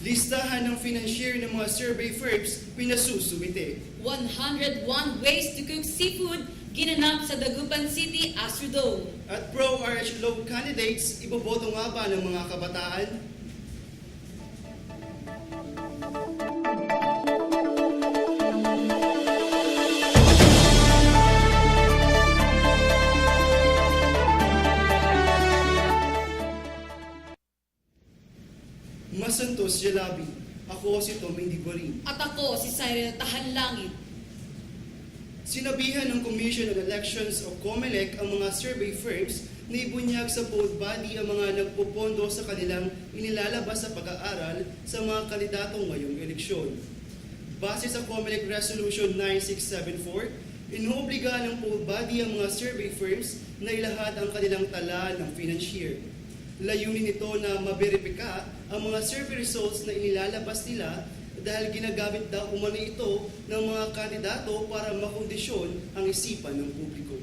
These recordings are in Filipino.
Listahan ng financier ng mga survey firms pinasusuwite. 101 ways to cook seafood ginanap sa Dagupan City, Astrodome. At pro-RH Law candidates, iboboto nga ba ng mga kabataan? Masantos Jalabi. Ako si Tom Indigorin. At ako si Cyril Tahanlangit. Sinabihan ng Commission on Elections o COMELEC ang mga survey firms na ibunyag sa poll body ang mga nagpupondo sa kanilang inilalabas sa pag-aaral sa mga kandidato ngayong eleksyon. Base sa COMELEC Resolution 9674, inuobliga ng poll body ang mga survey firms na ilahad ang kanilang tala ng financier. Layunin nito na maberipika ang mga survey results na inilalabas nila dahil ginagamit daw umano ito ng mga kandidato para makondisyon ang isipan ng publiko.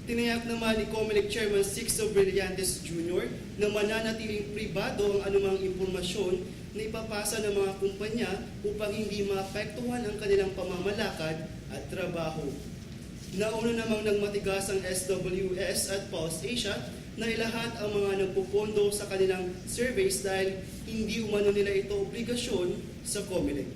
Tinayak naman ni COMELEC Chairman Sixto Brillantes Jr. na mananatiling pribado ang anumang impormasyon na ipapasa ng mga kumpanya upang hindi maapektuhan ang kanilang pamamalakad at trabaho. Nauna namang nang matigas ang SWS at Pulse Asia na ilahat ang mga nagpupondo sa kanilang surveys dahil hindi umano nila ito obligasyon sa COMELEC.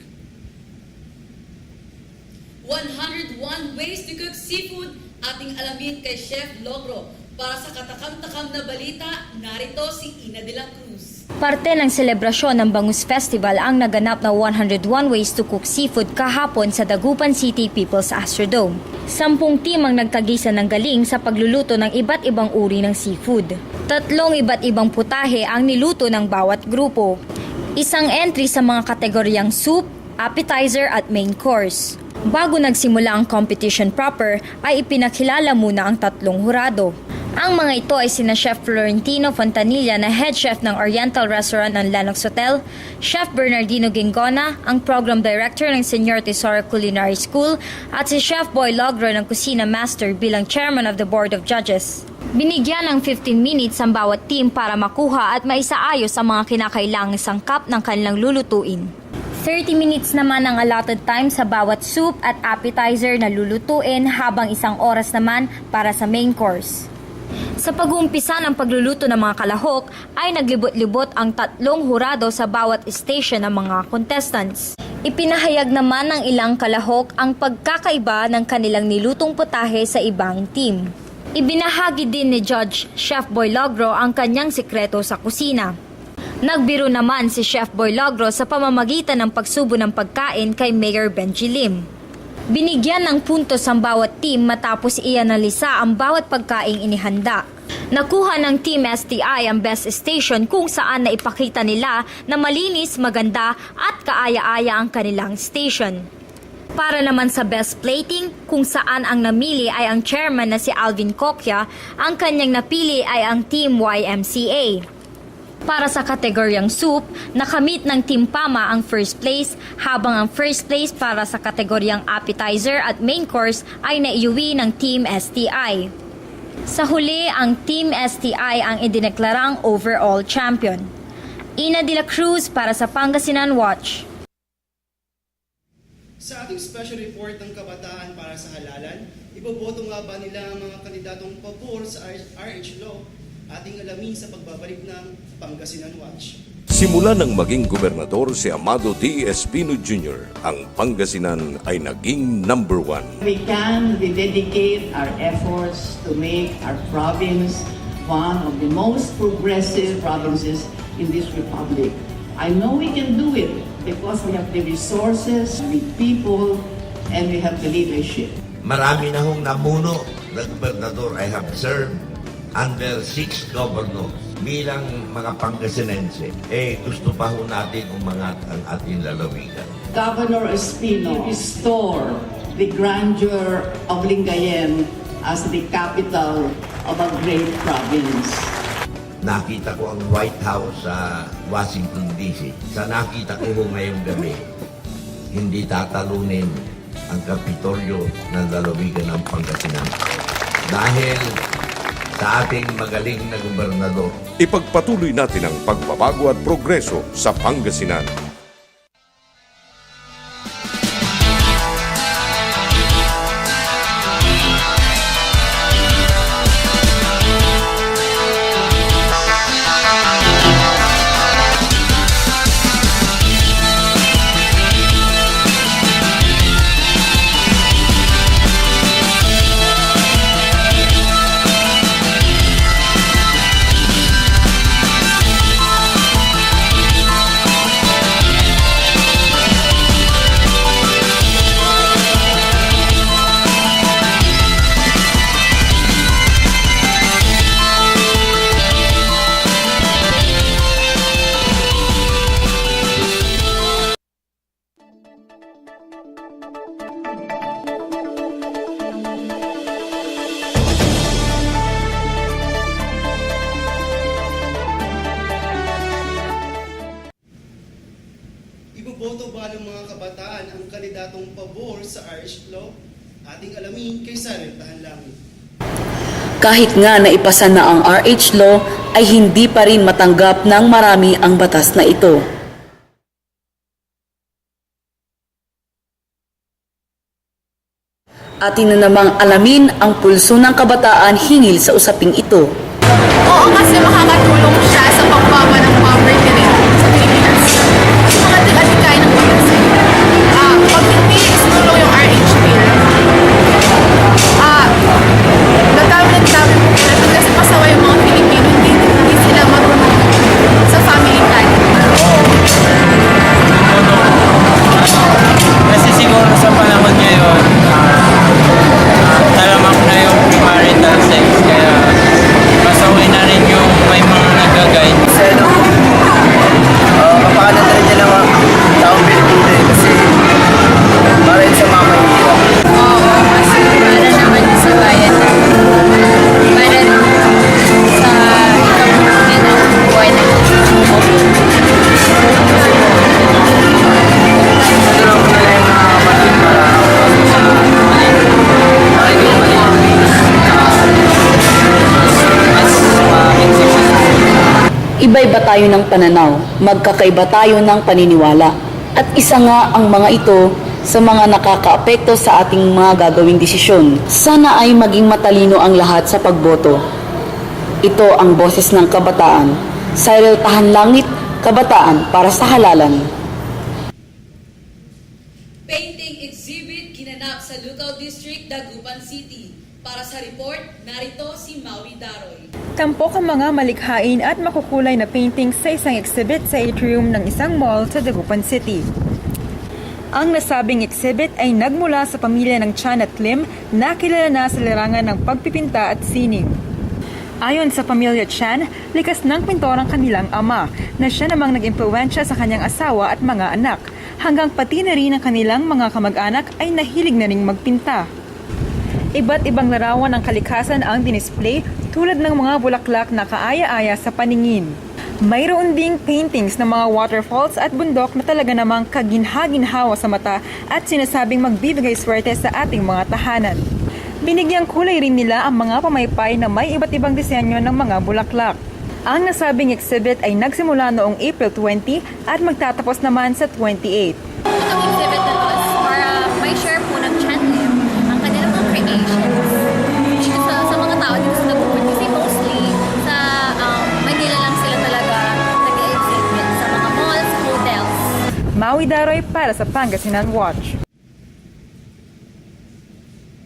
101 ways to cook seafood ating alamin kay Chef Logro. Para sa katakam-takam na balita, narito si Ina de la Cruz. Parte ng selebrasyon ng Bangus Festival ang naganap na 101 Ways to Cook Seafood kahapon sa Dagupan City People's Astrodome. 10 team ang nagtagisa ng galing sa pagluluto ng iba't ibang uri ng seafood. 3 iba't ibang putahe ang niluto ng bawat grupo. Isang entry sa mga kategoryang soup, appetizer at main course. Bago nagsimula ang competition proper, ay ipinakilala muna ang 3 hurado. Ang mga ito ay sina Chef Florentino Fontanilla na head chef ng Oriental Restaurant ng Lenox Hotel, Chef Bernardino Gingona, ang program director ng Senyor Tesoro Culinary School, at si Chef Boy Logro ng Kusina Master bilang chairman of the Board of Judges. Binigyan ng 15 minutes ang bawat team para makuha at maisaayos ang mga kinakailangang sangkap ng kanilang lulutuin. 30 minutes naman ang allotted time sa bawat soup at appetizer na lulutuin habang 1 oras naman para sa main course. Sa pag-uumpisa ng pagluluto ng mga kalahok ay naglibot-libot ang 3 hurado sa bawat station ng mga contestants. Ipinahayag naman ng ilang kalahok ang pagkakaiba ng kanilang nilutong putahe sa ibang team. Ibinahagi din ni Judge Chef Boy Logro ang kanyang sikreto sa kusina. Nagbiro naman si Chef Boy Logro sa pamamagitan ng pagsubo ng pagkain kay Mayor Benji Lim. Binigyan ng puntos ang bawat team matapos ianalisa ang bawat pagkaing inihanda. Nakuha ng Team STI ang best station kung saan naipakita nila na malinis, maganda at kaaya-aya ang kanilang station. Para naman sa best plating, kung saan ang namili ay ang chairman na si Alvin Kokya, ang kanyang napili ay ang Team YMCA. Para sa kategoryang soup, nakamit ng Team Pama ang first place, habang ang first place para sa kategoryang appetizer at main course ay naiuwi ng Team STI. Sa huli, ang Team STI ang idineklarang overall champion. Ina de la Cruz para sa Pangasinan Watch. Sa ating special report ng kabataan para sa halalan, iboboto nga ba nila ang mga kandidatong pabor sa RH Law? Ating alamin sa pagbabalik ng Pangasinan Watch. Simula nang maging gobernador si Amado T. Espino Jr., ang Pangasinan ay naging number 1. We can dedicate our efforts to make our province one of the most progressive provinces in this republic. I know we can do it because we have the resources, the people, and we have the leadership. Marami na hong namuno na gobernador. I have served under 6 governors. Bilang mga Pangasinense, gusto pa ho natin umangat ang ating lalawigan. Governor Espino restore the grandeur of Lingayen as the capital of a great province. Nakita ko ang White House sa Washington, D.C. Sa nakita ko ho ngayong gabi, hindi tatalunin ang Kapitolyo ng lalawigan ng Pangasinan. Dahil sa ating magaling na gobernador. Ipagpatuloy natin ang pagbabago at progreso sa Pangasinan. Iboboto ba ng mga kabataan ang kandidatong pabor sa RH Law? Ating alamin kay Sarah Tahanlangit. Kahit nga naipasa na ang RH Law, ay hindi pa rin matanggap ng marami ang batas na ito. Atin na namang alamin ang pulso ng kabataan hinggil sa usaping ito. Oo, kasi makakatulong siya sa pagbaba ng poverty rate sa Pilipinas. At mga tiga-tigay ng pag-asay. Pag hindi isulong yung RH bill, nadami po natin kasi pasawa yung mga Pilipino, hindi sila marunong sa family planning. Kasi siguro sa panahon ngayon, talamak na yung premarital sex, kaya pasaway na rin yung may mga nag-guide. Kasi mapakanan na rin niya ng taong Pilipino kasi para rin sa mga mahihirap. Oo, kasi para naman sa bayan na para sa ikabutin ng buhay ng Iba-iba tayo ng pananaw, magkakaiba tayo ng paniniwala. At isa nga ang mga ito sa mga nakakaapekto sa ating mga gagawing desisyon. Sana ay maging matalino ang lahat sa pagboto. Ito ang boses ng kabataan. Cyril Tahanlangit, Kabataan para sa Halalan. Painting exhibit ginanap sa Lucao District, Dagupan City. Para sa report, narito si Maui Daroy. Tampok ang mga malikhain at makukulay na painting sa isang exhibit sa atrium ng isang mall sa Dagupan City. Ang nasabing exhibit ay nagmula sa pamilya ng Chan at Lim na kilala na sa larangan ng pagpipinta at sining. Ayon sa pamilya Chan, likas ng pintor ang kanilang ama na siya namang nag-impluwensya sa kanyang asawa at mga anak, hanggang pati na rin ang kanilang mga kamag-anak ay nahilig na ring magpinta. Iba't ibang larawan ng kalikasan ang dinisplay tulad ng mga bulaklak na kaaya-aya sa paningin. Mayroon ding paintings ng mga waterfalls at bundok na talaga namang kaginha-ginhawa sa mata at sinasabing magbibigay swerte sa ating mga tahanan. Binigyang kulay rin nila ang mga pamaypay na may iba't ibang disenyo ng mga bulaklak. Ang nasabing exhibit ay nagsimula noong April 20 at magtatapos naman sa 28. Itong exhibit na to is para may share po ng Chan Lim ang kanilang mga creations. Dito sa mga tao dito sa Dagupan kasi mostly sa Manila lang sila talaga nag-exhibit sa mga malls, hotels. Maui Daroy para sa Pangasinan Watch.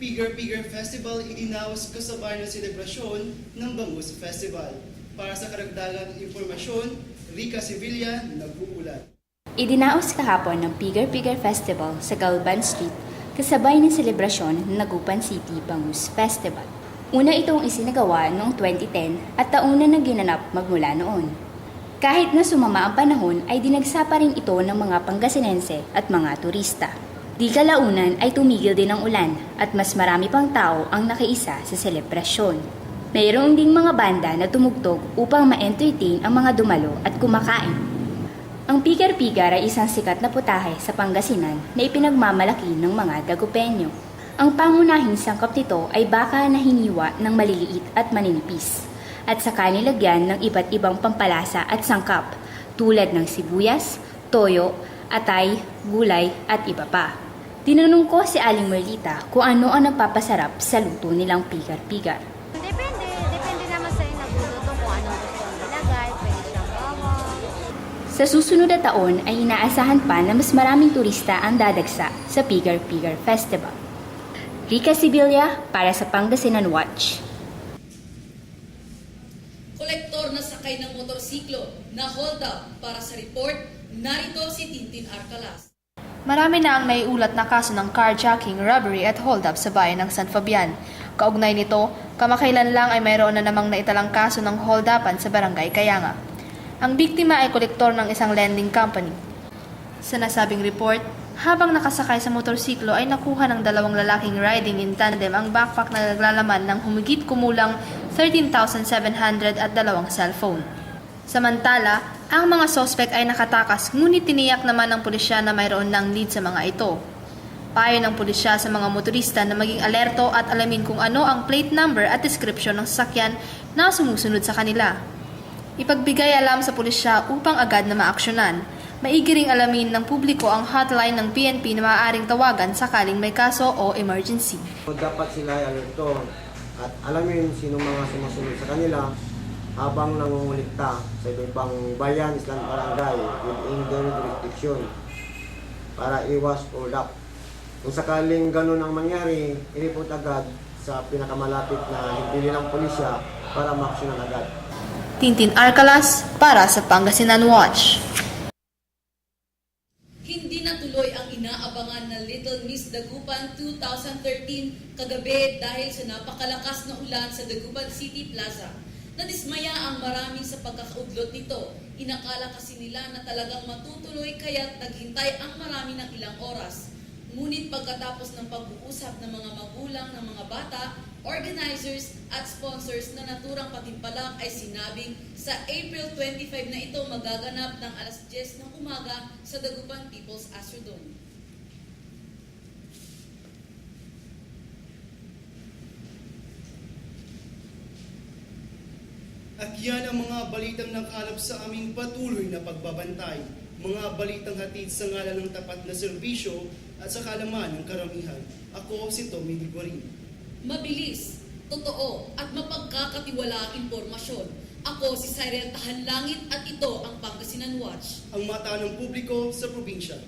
Pigar Festival idinaos kasabay ng selebrasyon ng Bangus Festival. Para sa karagdagang impormasyon, Rica Sevilla, nag-uulat. Idinaos kahapon ng Pigar Festival sa Galban Street kasabay ng selebrasyon ng Dagupan City Bangus Festival. Una itong isinagawa noong 2010 at tauna na ginanap magmula noon. Kahit na sumama ang panahon ay dinagsa pa rin ito ng mga Pangasinense at mga turista. Di kalaunan ay tumigil din ang ulan at mas marami pang tao ang nakiisa sa selebrasyon. Mayroon ding mga banda na tumugtog upang ma-entertain ang mga dumalo at kumakain. Ang pigar-pigar ay isang sikat na putahe sa Pangasinan na ipinagmamalaki ng mga Dagupenyo. Ang pangunahing sangkap nito ay baka na hiniwa ng maliliit at maninipis at saka nilagyan ng iba't ibang pampalasa at sangkap tulad ng sibuyas, toyo, atay, gulay at iba pa. Tinanong ko si Aling Merlita kung ano ang nagpapasarap sa luto nilang pigar-pigar. Depende naman sa'yo nagluluto kung anong gusto mong ilagay, pwede siyang bawang. Sa susunod na taon ay inaasahan pa na mas maraming turista ang dadagsa sa Pigar-Pigar Festival. Rica Sibilia para sa Pangasinan Watch. Kolektor na sakay ng motorsiklo na hold up para sa report, narito si Tintin Arcalas. Marami na ang naiulat na kaso ng carjacking, robbery at hold-up sa bayan ng San Fabian. Kaugnay nito, kamakailan lang ay mayroon na namang naitalang kaso ng hold-upan sa barangay Kayanga. Ang biktima ay kolektor ng isang lending company. Sa nasabing report, habang nakasakay sa motorsiklo ay nakuha ng dalawang lalaking riding in tandem ang backpack na naglalaman ng humigit kumulang 13,700 at dalawang cellphone. Samantala, ang mga sospek ay nakatakas ngunit tiniyak naman ng pulisya na mayroon ng lead sa mga ito. Payo ng pulisya sa mga motorista na maging alerto at alamin kung ano ang plate number at description ng sasakyan na sumusunod sa kanila. Ipagbigay alam sa pulisya upang agad na maaksyonan. Maigi ring alamin ng publiko ang hotline ng PNP na maaaring tawagan sakaling may kaso o emergency. Dapat sila ay alerto at alamin sino mga sumusunod sa kanila habang nangungulikta sa ibang bayan, islang barangay within their jurisdiction para iwas hold up. Kung sakaling ganun ang mangyari, i-report agad sa pinakamalapit na himpilan ng pulisya para maaksyonan agad. Tintin Arcalas para sa Pangasinan Watch. Hindi natuloy ang inaabangan na Little Miss Dagupan 2013 kagabi dahil sa napakalakas na ulan sa Dagupan City Plaza. Nadismaya ang marami sa pagkakaudlot nito. Inakala kasi nila na talagang matutuloy kaya't naghintay ang marami ng ilang oras. Ngunit pagkatapos ng pag-uusap ng mga magulang ng mga bata, organizers at sponsors na naturang patimpalak ay sinabing sa April 25 na ito magaganap ng alas 10 ng umaga sa Dagupan People's Astrodome. At yan ang mga balitang nakalap sa aming patuloy na pagbabantay. Mga balitang hatid sa ngalan ng tapat na serbisyo at sa kalaman ng karamihan. Ako si Tommy Ligorin. Mabilis, totoo at mapagkakatiwalaang impormasyon. Ako si Cyril Tahanlangit at ito ang Pangasinan Watch. Ang mata ng publiko sa probinsya.